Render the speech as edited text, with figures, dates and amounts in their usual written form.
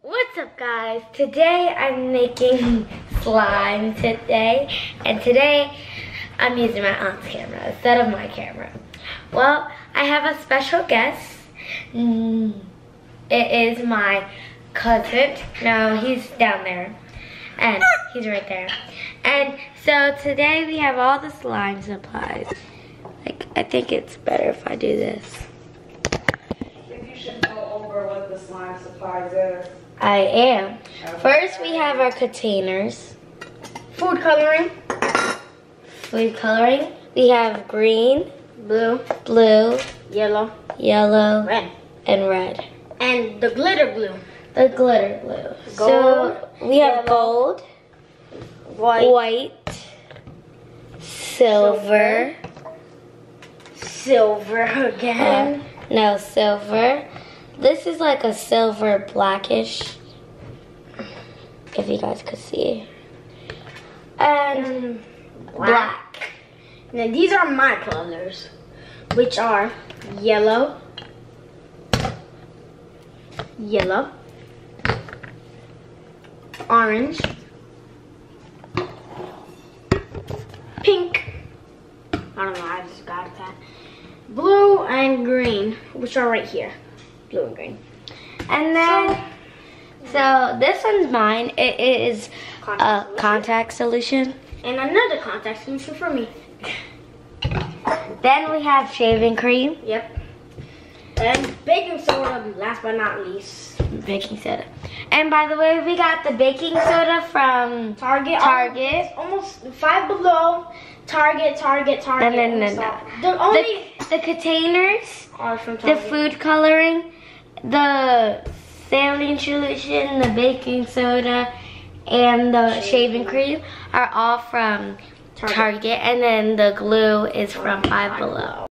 What's up, guys? Today I'm making slime and today I'm using my aunt's camera instead of my camera. Well, I have a special guest. It is my cousin. No, he's down there and he's right there. And so today we have all the slime supplies. I think it's better if I do this. You should go over what the slime supplies is. I am. First, we have our containers. Food coloring. Food coloring. We have green, blue, yellow, Red. and red. And the glitter glue. The glitter glue. Gold, So we have gold, white, silver, again. no, silver. This is like a silver blackish, if you guys could see. And black. Now these are my colors, which are yellow, orange, pink, I don't know, I just got that, blue, and green, which are right here, blue and green. And then, so this one's mine. It is a contact solution. And another contact solution for me. Then we have shaving cream. Yep. And baking soda, last but not least. Baking soda. And by the way, we got the baking soda from Target. Almost Five Below. Target. No. The containers, Are from the Target. food coloring, the saline solution, the baking soda, and the shaving cream are all from Target. And then the glue is from Five Below.